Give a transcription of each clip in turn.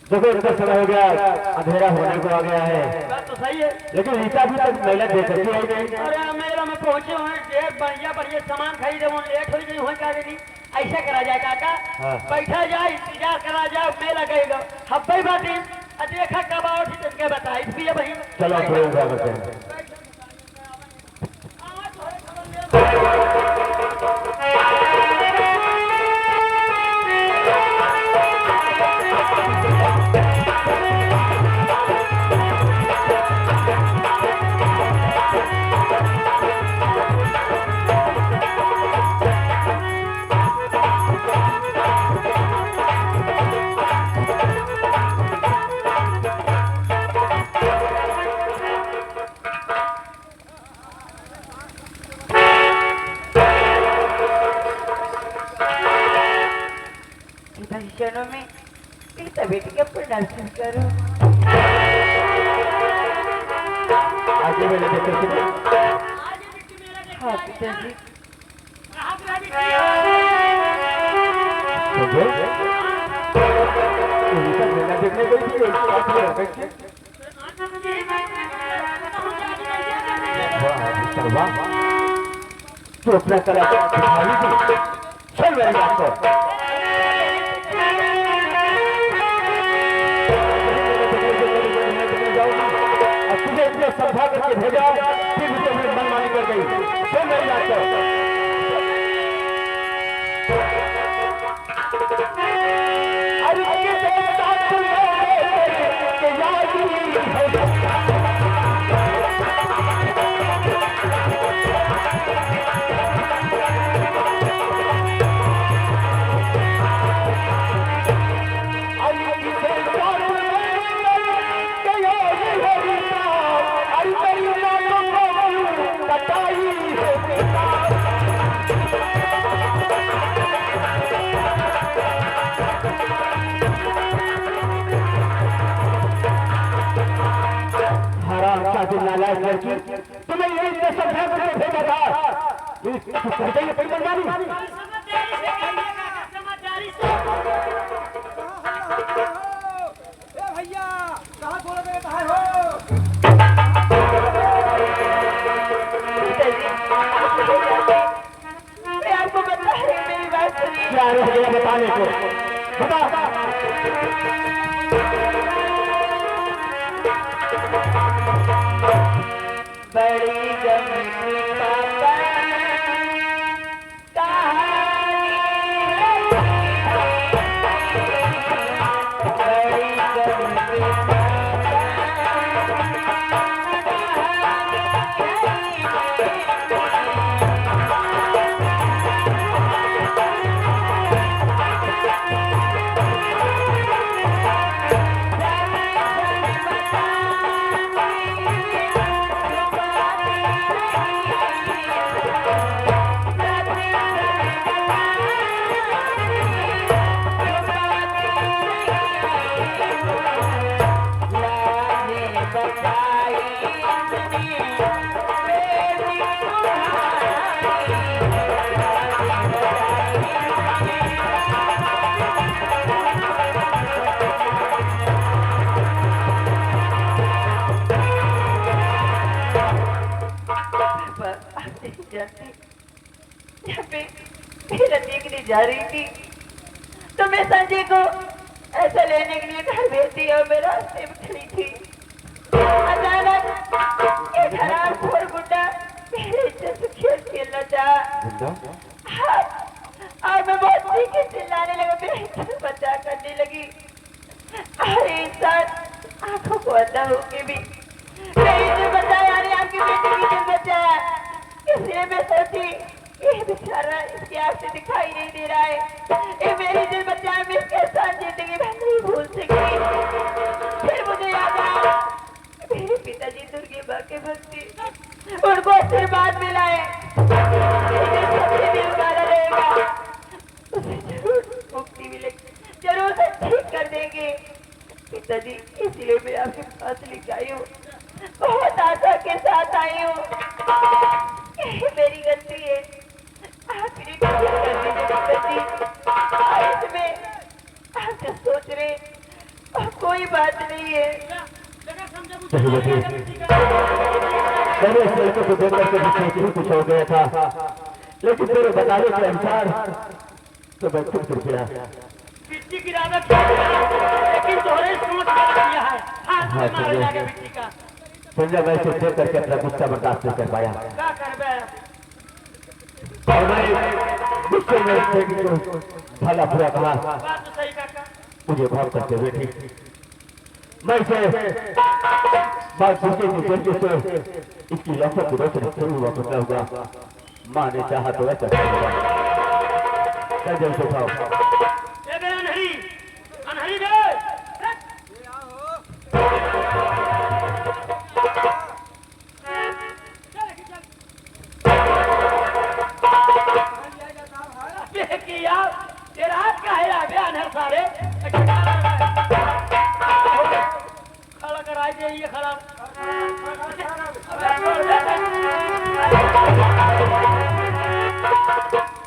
देखो इतना समय हो गया, अंधेरा होने को आ गया है। बात तो सही है, लेकिन रीता भी तक मेला देख करके आई नहीं। अरे मेला में पहुंचे हुए ढेर बढ़िया बढ़िया सामान खरीदे, वो लेट हो गई हो क्या नहीं। ऐसा करा जाए काका, हाँ। बैठा जाए इंतजार करा जाए, मेला गएगा हब्बे बाती देखा कब आओ ठीक है बताई भी है भाई। चलो थोड़ा इंतजार करते हैं। क्षणों में इस बेटी का प्रदर्शन करो। आगे मेले देख करके हाँ पिताजी। समझे? रीता मेला देखने गई थी, उसको आप ले रखे थे। वाह, तो अपना कला दिखाई थी। चल मेरी बात को। तुझे इतने श्रद्धा करके भेजा, फिर भी तुमने मनमानी कर गई। सुन मेरी बात को। नालायक लड़की, तुम्हें ये इतने समझा करके भेजा था, तू करते ही पड़ी बनवानी। भैया कहाँ बोल रहे कहाँ हो? आपको पता है मेरी बात सुनिए। क्या रह गया बताने को? बता। बड़ी गमी पापा कहानी बड़ी गमी मेरा देखने जा रही थी तो मैं संजय को ऐसा लेने के लिए घर भेजती और मैं रास्ते में खड़ी थी। अचानक एक हरामखोर गुंडा मेरे इज्जत से खेल खेलना चाहा और मैं बहुत चीखे चिल्लाने लगा, मेरा इज्जत बचा करने लगी। अरे इंसान आंखों को अंधा होके भी मेरी इज्जत बचा, यानी आपकी बेटी की इज्जत बचा। इसलिए मैं सोची ये बेचारा इसकी आँख से दिखाई नहीं दे रहा है, ये मेरी इज्जत बचा, मैं इसके साथ जिंदगी में नहीं भूल सकती। फिर मुझे याद आया मेरे पिताजी दुर्गे माँ के भक्ति, उनको आशीर्वाद मिला है, सबसे भी उगारा रहेगा, उसे जरूर मुक्ति मिलेगी, जरूर उसे ठीक कर देंगे। पिताजी इसलिए मैं आपके पास लेके आई हूँ, बहुत आशा के साथ आई हूँ। मेरी गलती है, आप मेरी कर दीजिए पिताजी। इसमें आप जो सोच रहे आप कोई बात नहीं है। सही बेटी, मैंने इस लड़के को देख करके मुझे ही कुछ हो गया था, लेकिन तेरे बताने के अनुसार तो मैं चुप कर गया। बिट्टी की रावत लेकिन तोहरे सोच कर दिया है। हाथ में मारे जाके बिट्टी का। संजय मैं इसे देख करके अपना गुस्सा बर्दाश्त नहीं कर पाया क्या करबे? और मैं गुस्से में उससे भला बुरा कहा। बात तो सही काका। मुझे बहुत करते हुए थी, मैं इसे बात पूछे की जल्दी से इसकी लौसों की रोशनी शुरू हुआ बदला हुआ। माँ ने चाहा तो ऐसा संजय से उठाओ। ए बे अनहरी, अनहरी बे। किया तेरा हाथ का है बे अनहर सारे। खड़ा कराई दे ये खड़ा।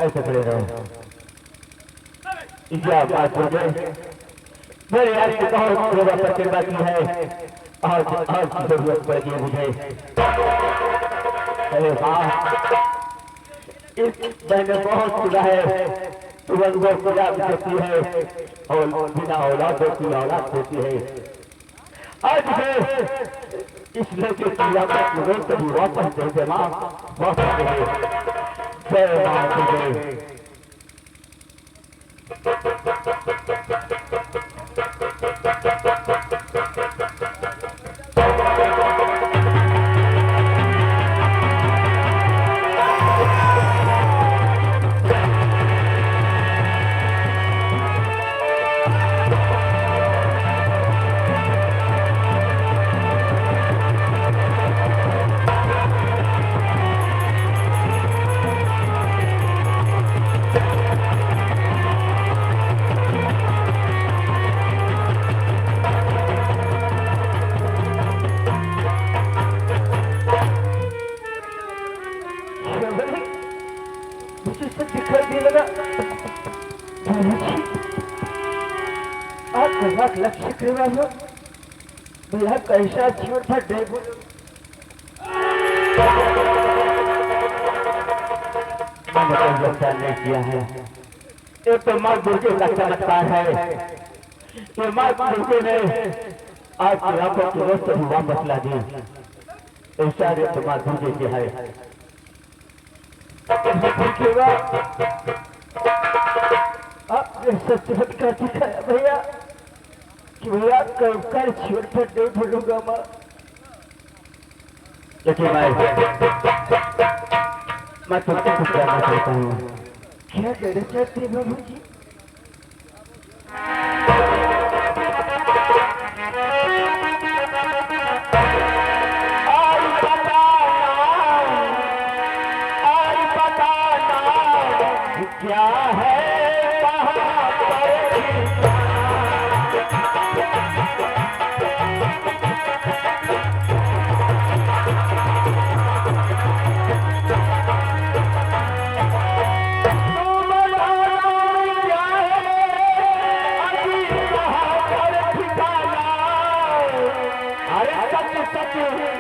ऐसे खड़े रहो। क्या बात हो गई? मेरे आज की बहुत सेवा करके बाकी है, आज की जरूरत पड़ गई मुझे। अरे वाह, मैंने बहुत सुना है सुबह पूजा देती है और बिना औलादों की औलाद देती है। आज से इस लड़के की यात्रा की रोज कभी वापस दे दे माँ, वापस दे दे। जय माँ तुझे। लक्ष्य करवा लो भैया, कैसा जीवन था देखो। मैंने कोई योगदान नहीं किया है। ये तो माँ दुर्गे का चमत्कार है। ये माँ दुर्गे ने आज की आंखों की रोशनी वापस ला दी। इशारे तो माँ दुर्गे की है। आपने सच चमत्कार दिखाया भैया कि भैया कल जीवन पर नहीं भूलूंगा माँ। लेकिन मैं तुमसे कुछ कहना चाहता हूँ। क्या कहना चाहते हैं बाबू जी? क्या है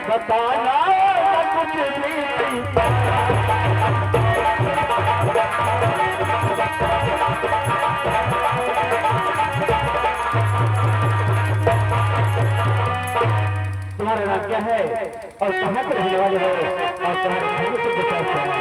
बताना कुछ भी। तुम्हारा नाम क्या है और कहाँ पर रहने वाले हो और तुम्हारे घर से क्या है?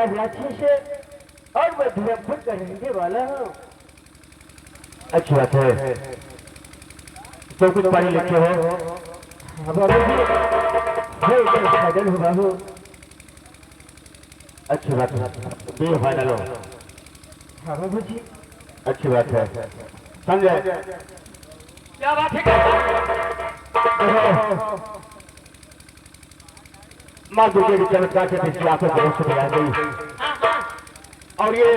रांची से और मैं धर्मपुर का रहने वाला हूँ। अच्छी बात है, तो कुछ पढ़े लिखे हो? हाँ बाबू जी, मैं इधर फाइनल हूँ बाबू। अच्छी बात है, बी फाइनल हो? हाँ बाबू जी। अच्छी बात है, समझे? क्या बात है? माँ दुर्गे की चमत्कार से पिछली आंखों की रोशनी आ गई और ये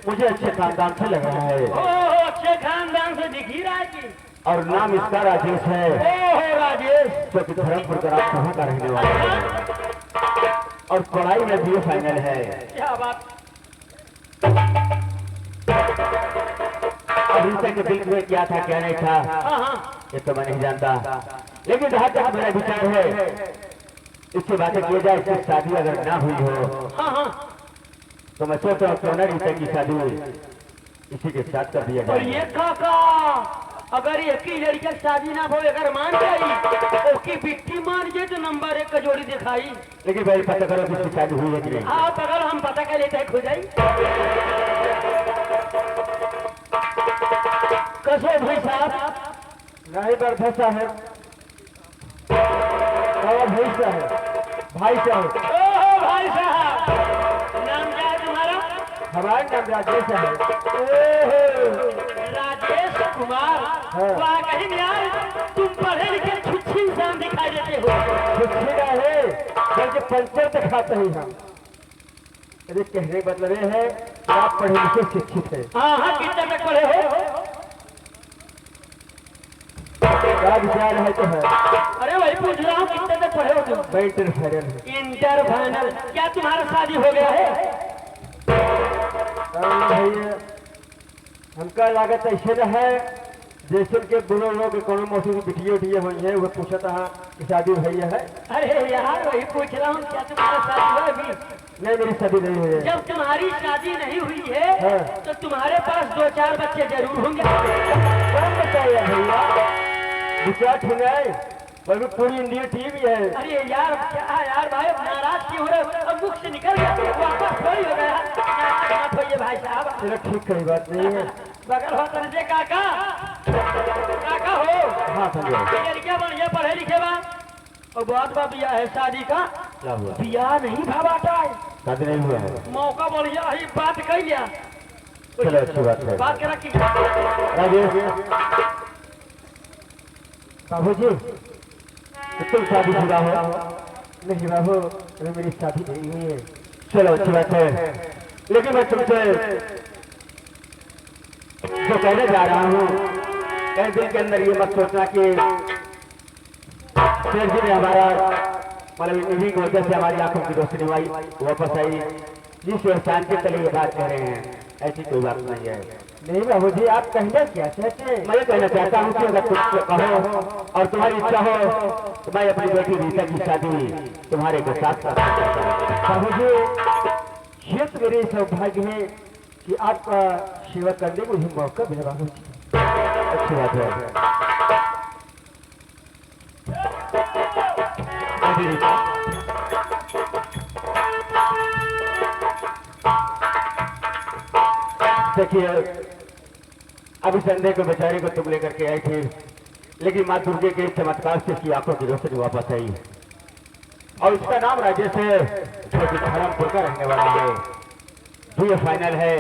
मुझे अच्छे खानदान से लग रहा है। ओहो, अच्छे खानदान से दिखी रहा है जी। और नाम इसका राजेश है। ओहो राजेश, जो कि धर्मपुर का राजसभा का रहने वाला है और पढ़ाई में भी फाइनल है। क्या बात। अभी तक दिल में क्या था क्या नहीं था ये तो मैं नहीं जानता, लेकिन जहाँ तक मेरा विचार है इससे बातें की जाए, इसकी शादी अगर ना हुई हो तो मैं सोच रहा हूँ क्यों ना रीता की शादी इसी के साथ कर दिया और जाए। ये काका, अगर एक ही लड़की की शादी ना हो अगर मान जाई ओकी बिट्टी मान जाए तो नंबर 1 का जोड़ी दिखाई। लेकिन भाई पता करो कि इसकी शादी हुई है कि नहीं। आप अगर हम पता कर लेते हैं खुद ही कसो भाई साहब। नहीं बरधा साहब, और भाई साहब, भाई साहब। ओहो भाई साहब, नाम क्या है तुम्हारा? हमारा नाम राजेश है। ओहो, राजेश कुमार। हाँ। वाह कहीं नहीं यार, तुम पढ़े लिखे छुच्छी इंसान दिखाई देते हो। छुच्छी ना है बल्कि पंचर दिखाते हैं हम। अरे कहने का मतलब ये है कि आप पढ़े लिखे शिक्षित है। हाँ, कितने तक पढ़े हो? क्या विचार है तो है? अरे वही पूछ रहा हूँ, कितने तक पढ़े हो तुम? मैं इंटर फाइनल है। Inter final. क्या तुम्हारा शादी हो गया है? भैया हमका लागत ऐसे न है जैसे के बुरे लोग कोनो मौसी की बिटिया उठिए हुई है वो पूछा था कि शादी भैया है। अरे यार वही पूछ रहा हूँ, क्या तुम्हारा शादी हुआ अभी? नहीं मेरी शादी नहीं हुई है। जब तुम्हारी शादी नहीं हुई है हाँ। तो तुम्हारे पास 2-4 बच्चे जरूर होंगे। कौन बताया भैया? विचार ठीक है और भी पूरी इंडिया टीम ही है। अरे यार क्या यार भाई, नाराज क्यों हो रहे हो? अब मुख से निकल गया वापस थोड़ी हो गया। नाराज मत होइए भाई साहब। चलो ठीक कही बात नहीं है। बगल हो तरजे काका, काका हो। हाँ समझो। लड़कियां बढ़िया पढ़े लिखे बा और बहुत बा बिया है शादी का। क्या हुआ? बिया नहीं भावाता है, शादी नहीं हुआ है। मौका बढ़िया ही बात कह लिया। चलो अच्छी बात है। बात करा कि राजेश बाबू जी तुम शादीशुदा हो? नहीं बाबू अभी मेरी शादी नहीं हुई है। चलो अच्छी बात है, लेकिन मैं तुमसे जो कहने जा रहा हूँ कहीं दिल के अंदर ये मत सोचना कि शेर जी ने हमारा मतलब इन्हीं की वजह से हमारी आंखों की रोशनी वापस आई, जिस एहसान के तले ये बात कह रहे हैं ऐसी कोई बात नहीं है। नहीं बाबू जी आप कहना क्या चाहते हैं? मैं ये कहना चाहता हूँ कि अगर तुम कहो और तुम्हारी इच्छा हो तो मैं अपनी बेटी रीता की शादी तुम्हारे के साथ कर सकता हूँ। बाबू जी ये तो मेरे सौभाग्य है कि आपका सेवा करने को ही मौका मिला बाबू जी। अच्छी बात है। अभी रीता देखिए अभी संदेह को बेचारे को तुम लेकर के आई थी, लेकिन माँ दुर्गे के चमत्कार से उसकी आंखों की रोशनी वापस आई और उसका नाम राजेश है जो कि धर्मपुर का रहने वाला है। ये फाइनल है,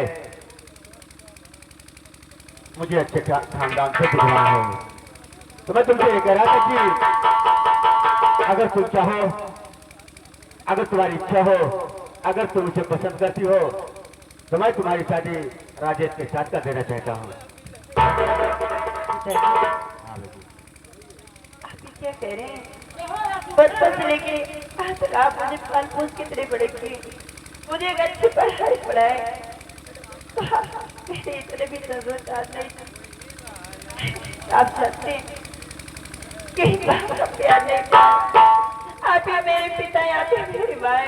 मुझे अच्छे खानदान से दिखना है। तो मैं तुमसे ये कह रहा था कि अगर तुम चाहो, अगर तुम्हारी इच्छा हो, अगर तुम मुझे पसंद करती हो तो मैं तुम्हारी शादी राजेश के साथ कर देना चाहता हूँ। आप ये क्या कह रहे हैं? बचपन से लेके आज तक आप मुझे पाल पोस के तरह बड़े किए, मुझे एक अच्छी पढ़ाई पढ़ाए, मेरे इतने भी जरूरत नहीं थी। आप जानते हैं कहीं बाप का प्यार नहीं था। आप ही मेरे पिता या फिर मेरी माए,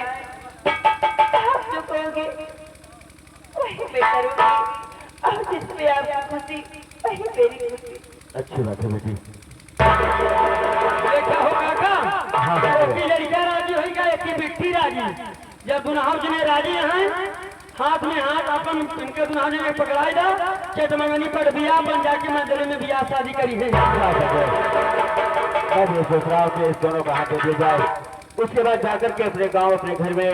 आप जो कहोगे वही मैं करूंगी और जिसमें आपकी खुशी वही मेरी खुशी। अच्छी बात है बेटी। देखा हो काका, हाँ, हाँ। लड़का राजी होगा एक बिट्टी राजी। जब दुल्हाव जने राजी हैं हाथ में हाथ अपन इनके दुल्हाव जने पकड़ाई दा चेत मंगनी पर बियाह बन जाके मंदिर में बियाह शादी करी है। मैं ये सोच रहा हूँ कि इस दोनों को हाथ दे दिया जाए, उसके बाद जाकर के अपने गांव अपने घर में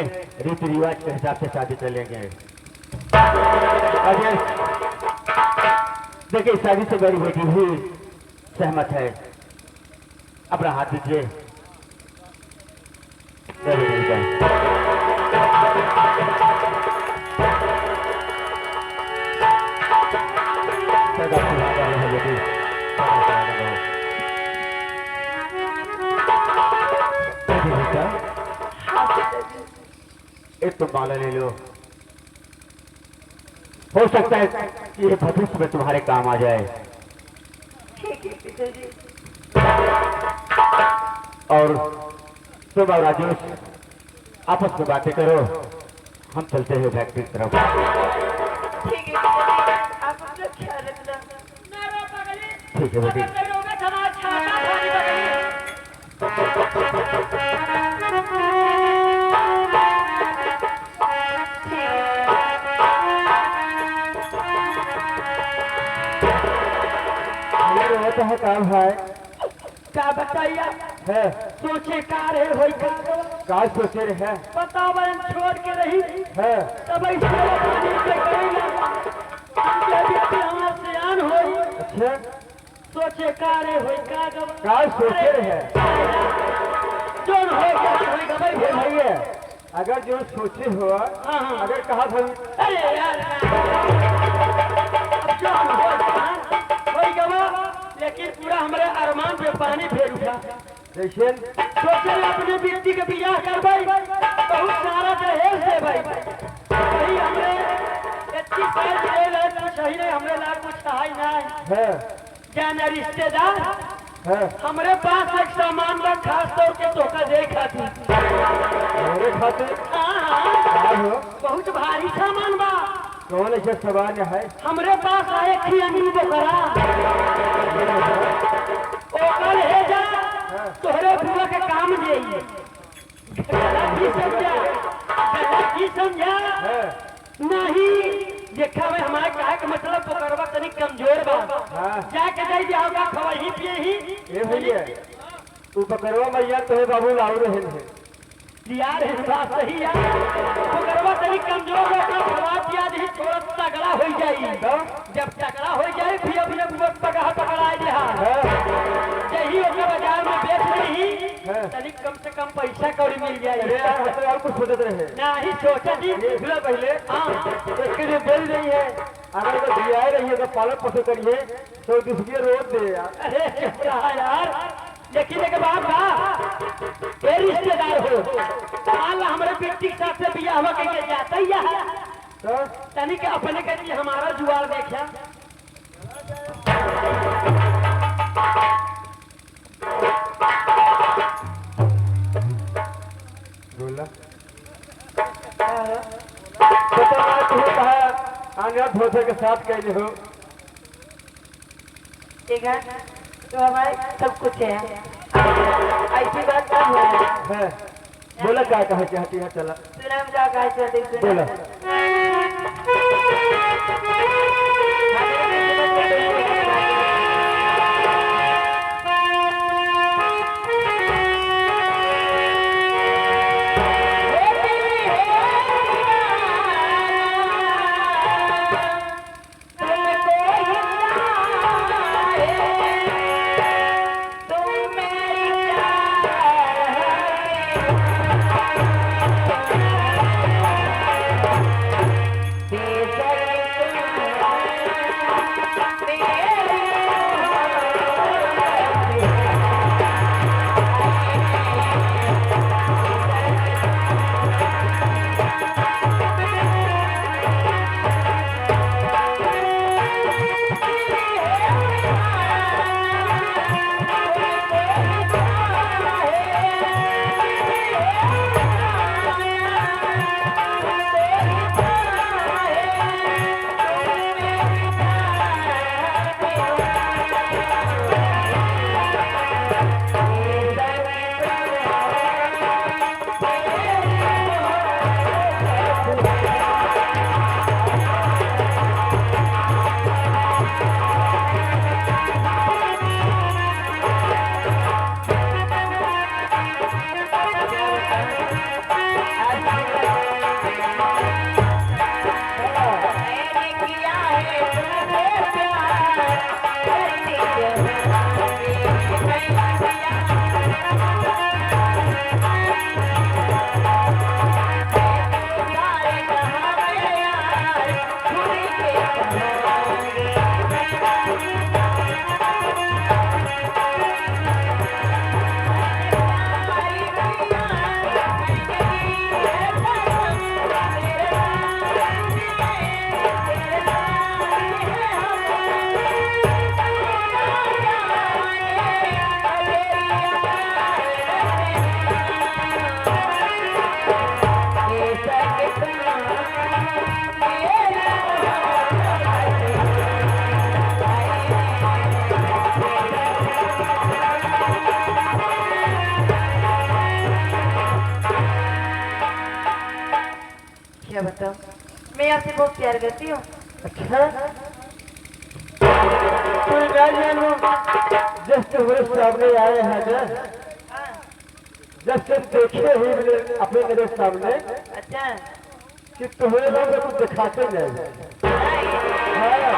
रीति रिवाज के हिसाब से शादी कर लेंगे। अजय देखिए शादी से मेरी बेटी भी सहमत है, अपना हाथ दीजिए। एक तो माला ले लो, हो सकता है कि ये भविष्य में तुम्हारे काम आ जाए। ठीक है पिताजी। और तुम और राजेश आपस में बातें करो, हम चलते हैं फैक्ट्री की तरफ। ठीक है पिताजी, आप अपना ख्याल रखना। ठीक है बेटी। होता है काम है क्या बताइए है सोचे का रे होई का काज सोचे है पता बन छोड़ के रही है तब ऐसे पानी से करेगा हमारा सियान होई। अच्छा सोचे का रे होई का काज सोचे है जोन होई का भाई ये भैया अगर जो सोचे हो हाँ। अगर कहा भाई अरे यार अब जोन होई गवा लेकिन पूरा हमारे अरमान पे पानी फेर उठा। देखिए सोचे अपने बेटी के बियाह कर भाई बहुत सारा दहेज है भाई वही हमरे इतनी पैर दे रहे कुछ ही नहीं हमरे लाग कुछ है नहीं है जाने रिश्तेदार है हमरे पास एक सामान बा खास तौर के धोखा दे खातिर मेरे खाते हाँ, हो बहुत भारी सामान बा कौन ऐसे सवाल है हमरे पास आए खियंगी बकरा ओकर है जा तोहरे बुआ के काम देइए गलत ही समझा है नहीं देखा में हमारे काहे के मतलब पकड़वा तनी कमजोर बा हाँ। जाके जाई जाओगा खवही पिए ही ये भैया तू पकड़वा मैया तो बाबू लाऊ रहे हैं लिया रे बात सही है पकड़वा तनी कमजोर बा का खवा पिया दी थोड़ा तगड़ा हो जाई जब तगड़ा हो जाए फिर अपने बुआ पकड़ाई दे है यही ओके बाजार में बेच रही है। तनी कम से कम पैसा कौड़ी मिल अरे जाए यार हम तो और कुछ सोचते रहे नहीं सोचा जी इसलिए पहले हाँ इसके लिए बेल रही है अगर तो दिया रही है तो पालन पोषण करिए तो किसके रोज दे यार अरे चुप रहा यार लेकिन एक बात बा ये रिश्तेदार हो मान ला हमारे बेटी के साथ से बियाह हुआ कहीं जाता ही है तो तनी के अपने के लिए हमारा जुआर देखा बोला तो तुम्हें कहा आंगन धोखे के साथ कैसे हो ठीक है तो हमारे सब कुछ है ऐसी बात कब हो है बोला क्या कहे चाहती है चला सुनाम का कहा चाहते बोला Yeah. तो मैं आपसे बहुत प्यार करती हूँ। अच्छा तो मैं जानू जब तुम्हारे सामने आए हैं ना, जब से देखे ही अपने मेरे सामने अच्छा कि तुम्हारे लोग मेरे को दिखाते नहीं। हाँ।